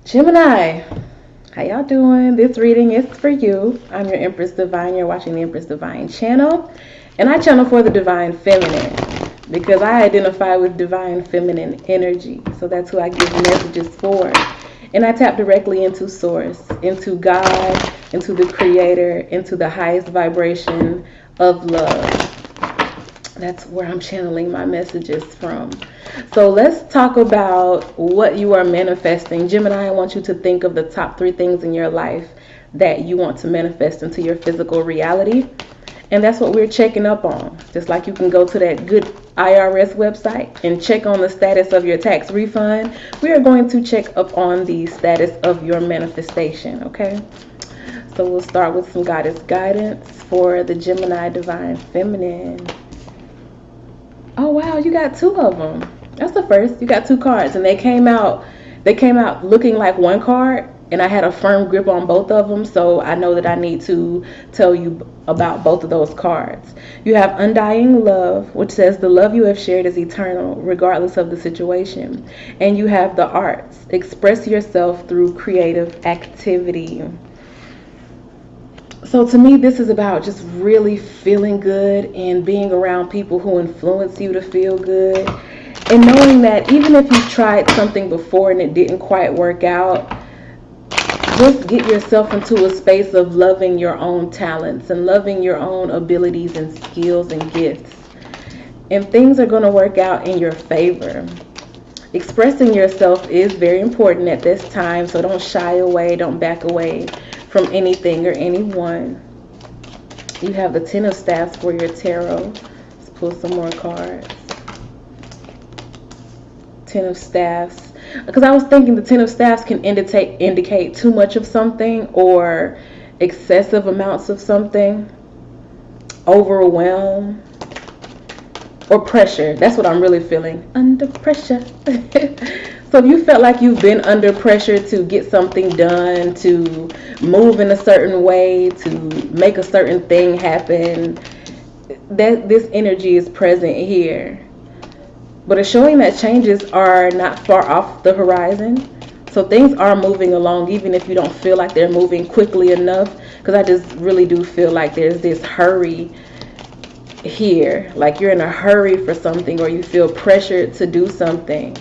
Gemini, how y'all doing? This reading is for you. I'm your Empress Divine. You're watching the Empress Divine Channel. And I channel for the Divine Feminine because I identify with Divine Feminine energy. So that's who I give messages for. And I tap directly into Source, into God, into the Creator, into the highest vibration of love. That's where I'm channeling my messages from. So let's talk about what you are manifesting. Gemini, I want you to think of the top 3 things in your life that you want to manifest into your physical reality. And that's what we're checking up on. Just like you can go to that good IRS website and check on the status of your tax refund, we are going to check up on the status of your manifestation, okay? So we'll start with some goddess guidance for the Gemini Divine Feminine. Oh wow, you got 2 of them. That's the first. You got 2 cards, and they came out looking like one card, and I had a firm grip on both of them, so I know that I need to tell you about both of those cards. You have Undying Love, which says the love you have shared is eternal, regardless of the situation. And you have the Arts. Express yourself through creative activity. So to me, this is about just really feeling good and being around people who influence you to feel good. And knowing that even if you've tried something before and it didn't quite work out, just get yourself into a space of loving your own talents and loving your own abilities and skills and gifts. And things are going to work out in your favor. Expressing yourself is very important at this time, so don't shy away, don't back away from anything or anyone. You have the 10 of Staffs for your tarot. Let's pull some more cards. 10 of Staffs. Because I was thinking the 10 of Staffs can indicate too much of something or excessive amounts of something. Overwhelm. Or pressure. That's what I'm really feeling. Under pressure. So if you felt like you've been under pressure to get something done, to move in a certain way, to make a certain thing happen, that this energy is present here. But it's showing that changes are not far off the horizon. So things are moving along, even if you don't feel like they're moving quickly enough. Because I just really do feel like there's this hurry here. Like you're in a hurry for something, or you feel pressured to do something.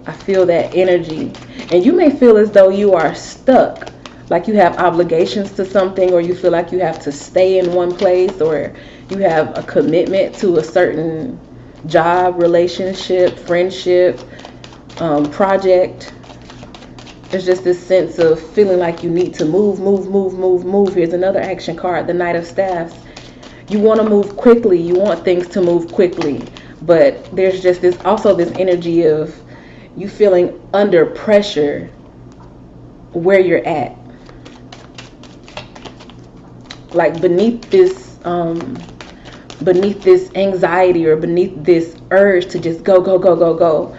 I feel that energy. And you may feel as though you are stuck, like you have obligations to something, or you feel like you have to stay in one place, or you have a commitment to a certain job, relationship, friendship, project. There's just this sense of feeling like you need to move. Here's another action card, the Knight of Staffs. You want to move quickly. You want things to move quickly. But there's just this energy of you feeling under pressure where you're at. Like beneath this anxiety or beneath this urge to just go.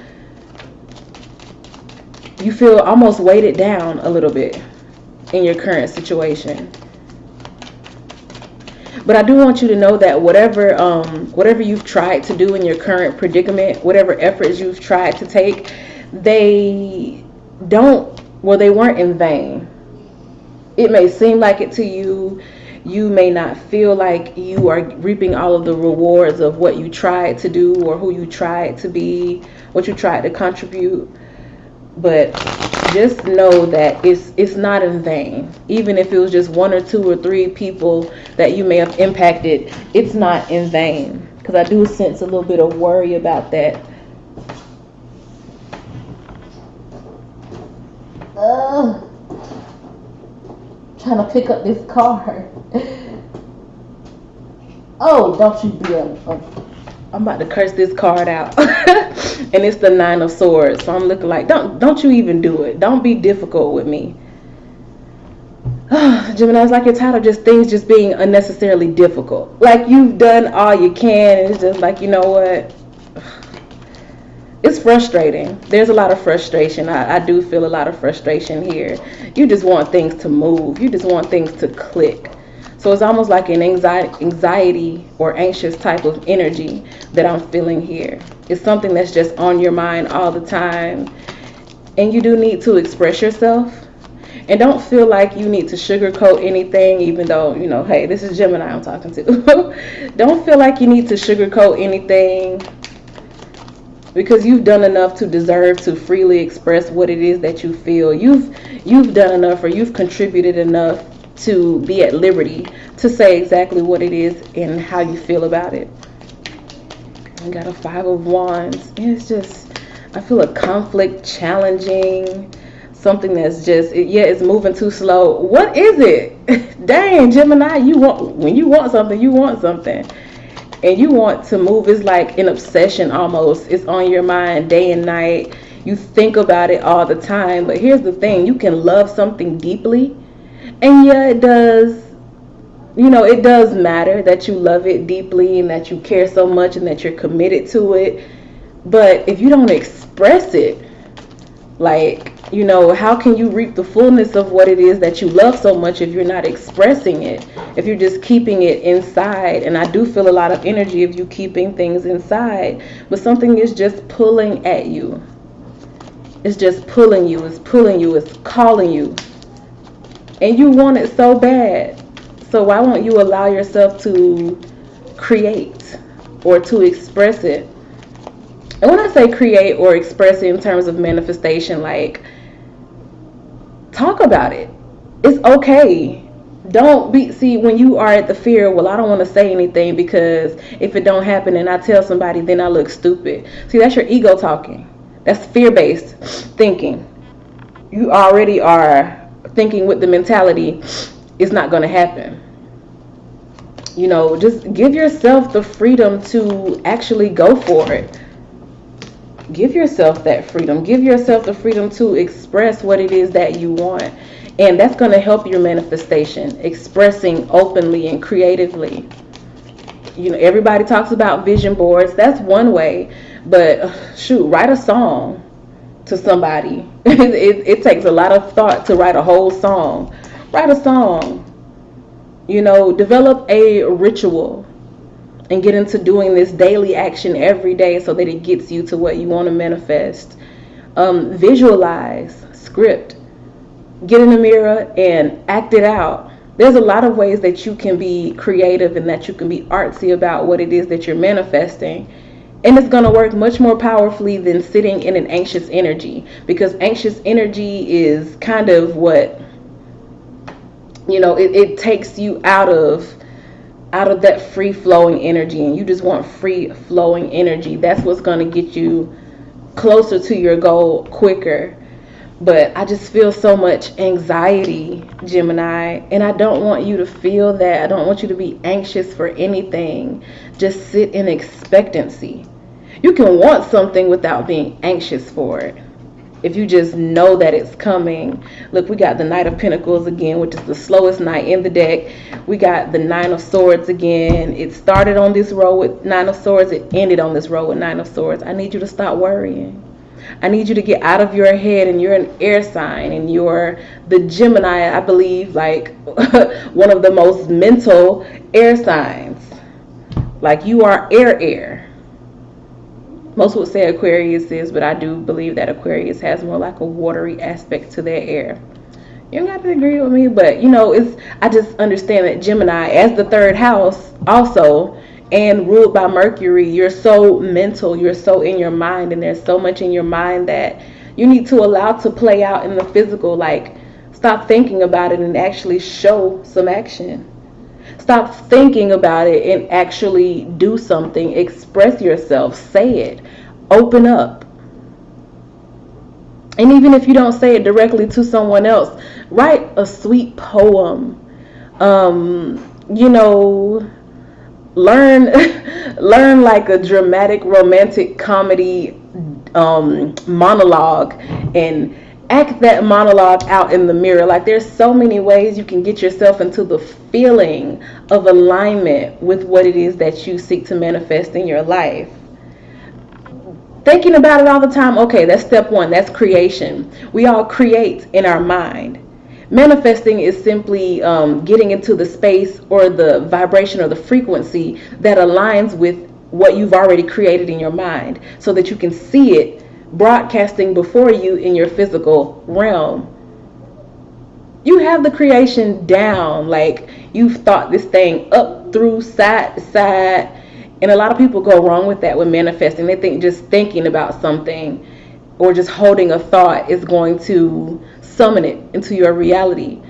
You feel almost weighted down a little bit in your current situation. But I do want you to know that whatever you've tried to do in your current predicament, whatever efforts you've tried to take, they weren't in vain. It may seem like it to you. You may not feel like you are reaping all of the rewards of what you tried to do or who you tried to be, what you tried to contribute. But just know that it's not in vain. Even if it was just 1 or 2 or 3 people that you may have impacted, it's not in vain. Because I do sense a little bit of worry about that. Trying to pick up this card. Oh, don't you be I'm about to curse this card out. And it's the 9 of Swords. So I'm looking like, don't you even do it. Don't be difficult with me. Gemini, it's like you're tired of just things just being unnecessarily difficult. Like you've done all you can, and it's just like, you know what? It's frustrating. There's a lot of frustration. I do feel a lot of frustration here. You just want things to move. You just want things to click. So it's almost like an anxiety or anxious type of energy that I'm feeling here. It's something that's just on your mind all the time. and you do need to express yourself. And don't feel like you need to sugarcoat anything, even though, hey, this is Gemini I'm talking to. Don't feel like you need to sugarcoat anything, because you've done enough to deserve to freely express what it is that you feel. You've done enough, or you've contributed enough to be at liberty to say exactly what it is and how you feel about it. I got a 5 of Wands. It's just, I feel a conflict, challenging, something that's just, it's moving too slow. What is it? Dang, Gemini, when you want something, you want something. And you want to move. It's like an obsession almost. It's on your mind day and night. You think about it all the time. But here's the thing. You can love something deeply. And yeah, it does. It does matter that you love it deeply and that you care so much and that you're committed to it. But if you don't express it, how can you reap the fullness of what it is that you love so much if you're not expressing it? If you're just keeping it inside. And I do feel a lot of energy of you keeping things inside. But something is just pulling at you. It's just pulling you. It's pulling you. It's calling you. And you want it so bad. So why won't you allow yourself to create or to express it? And when I say create or express it in terms of manifestation, talk about it. It's okay. Don't see, when you are at the fear, well, I don't want to say anything because if it don't happen and I tell somebody, then I look stupid. See, that's your ego talking. That's fear-based thinking. You already are thinking with the mentality, it's not going to happen. Just give yourself the freedom to actually go for it. Give yourself that freedom. Give yourself the freedom to express what it is that you want. And that's going to help your manifestation. Expressing openly and creatively. Everybody talks about vision boards. That's one way. But write a song to somebody. It takes a lot of thought to write a whole song. Write a song. Develop a ritual. And get into doing this daily action every day so that it gets you to what you want to manifest. Visualize, script, get in the mirror and act it out. There's a lot of ways that you can be creative and that you can be artsy about what it is that you're manifesting. And it's going to work much more powerfully than sitting in an anxious energy, because anxious energy is kind of what, it takes you out of that free flowing energy, and you just want free flowing energy. That's what's going to get you closer to your goal quicker. But I just feel so much anxiety, Gemini, and I don't want you to feel that. I don't want you to be anxious for anything. Just sit in expectancy. You can want something without being anxious for it. If you just know that it's coming. Look, we got the Knight of Pentacles again, which is the slowest knight in the deck. We got the 9 of Swords again. It started on this row with 9 of Swords. It ended on this row with 9 of Swords. I need you to stop worrying. I need you to get out of your head, and you're an air sign, and you're the Gemini, I believe, one of the most mental air signs. You are air. Most would say Aquarius is, but I do believe that Aquarius has more like a watery aspect to their air. You don't have to agree with me, but I just understand that Gemini, as the 3rd house also, and ruled by Mercury, you're so mental, you're so in your mind, and there's so much in your mind that you need to allow to play out in the physical. Stop thinking about it and actually show some action. Stop thinking about it and actually do something. Express yourself. Say it. Open up. And even if you don't say it directly to someone else, write a sweet poem. Learn like a dramatic romantic comedy monologue and act that monologue out in the mirror. There's so many ways you can get yourself into the feeling of alignment with what it is that you seek to manifest in your life. Thinking about it all the time, okay, that's step 1. That's creation. We all create in our mind. Manifesting is simply getting into the space or the vibration or the frequency that aligns with what you've already created in your mind, so that you can see it broadcasting before you in your physical realm. You have the creation down. Like, you've thought this thing up, through, side to side. And a lot of people go wrong with that, with manifesting. They think just thinking about something or just holding a thought is going to summon it into your reality.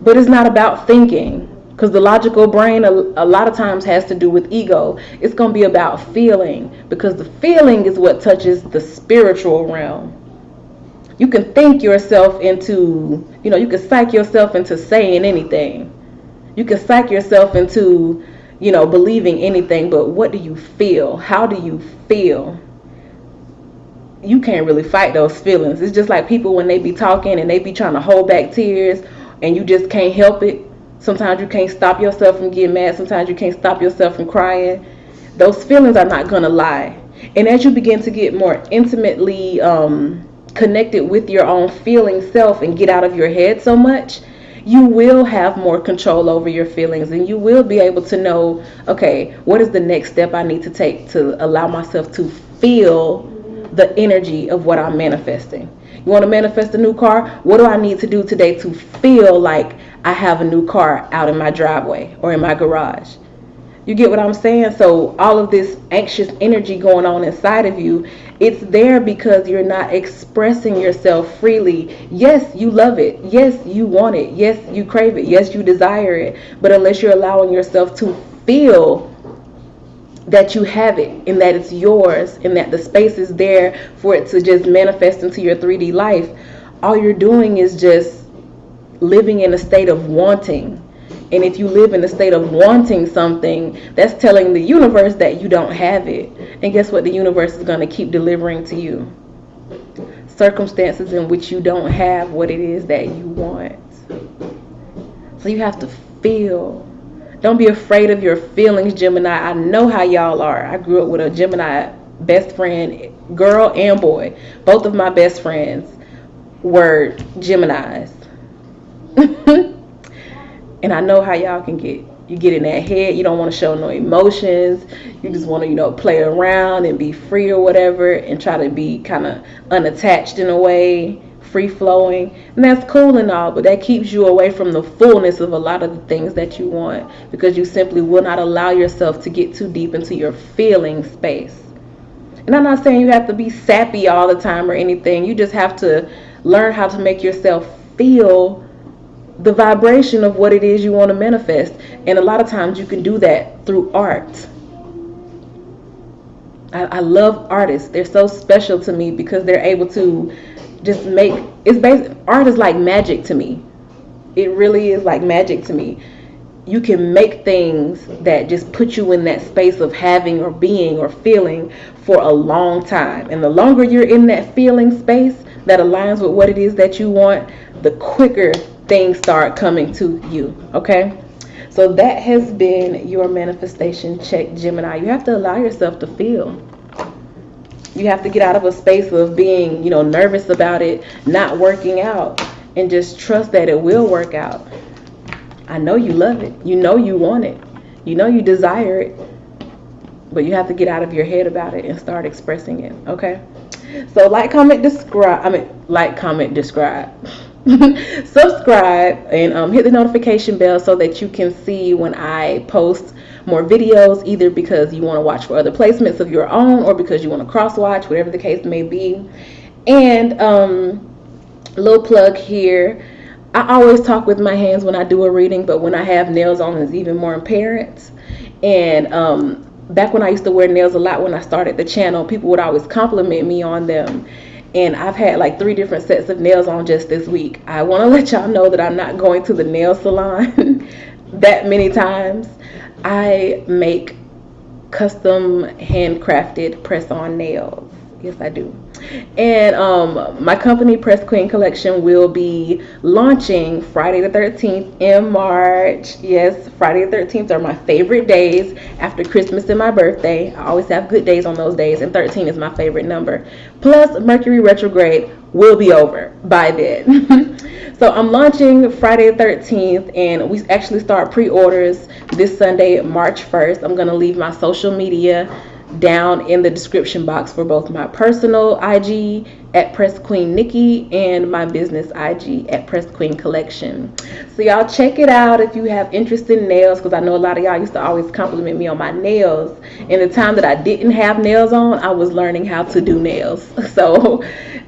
But it's not about thinking, because the logical brain a lot of times has to do with ego. It's going to be about feeling, because the feeling is what touches the spiritual realm. You can think yourself into, you can psych yourself into saying anything. You can psych yourself into, believing anything, but what do you feel? How do you feel? You can't really fight those feelings. It's just like people when they be talking and they be trying to hold back tears, and you just can't help it. Sometimes you can't stop yourself from getting mad. Sometimes you can't stop yourself from crying. Those feelings are not gonna lie. And as you begin to get more intimately connected with your own feeling self and get out of your head so much, you will have more control over your feelings, and you will be able to know, okay, what is the next step I need to take to allow myself to feel the energy of what I'm manifesting. You want to manifest a new car? What do I need to do today to feel like I have a new car out in my driveway or in my garage? You get what I'm saying? So all of this anxious energy going on inside of you, it's there because you're not expressing yourself freely. Yes, you love it. Yes, you want it. Yes, you crave it. Yes, you desire it. But unless you're allowing yourself to feel that you have it, and that it's yours, and that the space is there for it to just manifest into your 3D life, all you're doing is just living in a state of wanting. And if you live in a state of wanting something, that's telling the universe that you don't have it. And guess what? The universe is going to keep delivering to you circumstances in which you don't have what it is that you want. So you have to feel. Don't be afraid of your feelings, Gemini. I know how y'all are. I grew up with a Gemini best friend, girl and boy. Both of my best friends were Geminis. And I know how y'all can get. You get in that head. You don't want to show no emotions. You just want to, play around and be free or whatever, and try to be kind of unattached in a way, free flowing. And that's cool and all, but that keeps you away from the fullness of a lot of the things that you want, because you simply will not allow yourself to get too deep into your feeling space. And I'm not saying you have to be sappy all the time or anything. You just have to learn how to make yourself feel the vibration of what it is you want to manifest. And a lot of times you can do that through art. I love artists. They're so special to me because they're able to just make, art is like magic to me. It really is like magic to me. You can make things that just put you in that space of having or being or feeling for a long time. And the longer you're in that feeling space that aligns with what it is that you want, the quicker things start coming to you. Okay? So that has been your manifestation check, Gemini. You have to allow yourself to feel. You have to get out of a space of being, nervous about it not working out, and just trust that it will work out. I know you love it. You know you want it. You know you desire it. But you have to get out of your head about it and start expressing it. Okay? So like, comment, describe. Subscribe and hit the notification bell so that you can see when I post more videos, either because you want to watch for other placements of your own or because you want to cross watch, whatever the case may be. And little plug here, I always talk with my hands when I do a reading, but when I have nails on, it's even more apparent. And back when I used to wear nails a lot when I started the channel, people would always compliment me on them. And I've had like 3 different sets of nails on just this week. I want to let y'all know that I'm not going to the nail salon that many times. I make custom handcrafted press-on nails. Yes, I do. And my company, Press Queen Collection, will be launching Friday the 13th in March. Yes, Friday the 13th are my favorite days after Christmas and my birthday. I always have good days on those days, and 13 is my favorite number. Plus, Mercury retrograde will be over by then. So I'm launching Friday the 13th, and we actually start pre-orders this Sunday, March 1st. I'm going to leave my social media down in the description box for both my personal IG at Press Queen Nikki and my business IG at Press Queen Collection. So y'all check it out if you have interest in nails, because I know a lot of y'all used to always compliment me on my nails. In the time that I didn't have nails on, I was learning how to do nails. So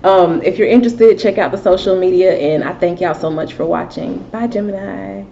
if you're interested, check out the social media, and I thank y'all so much for watching. Bye, Gemini.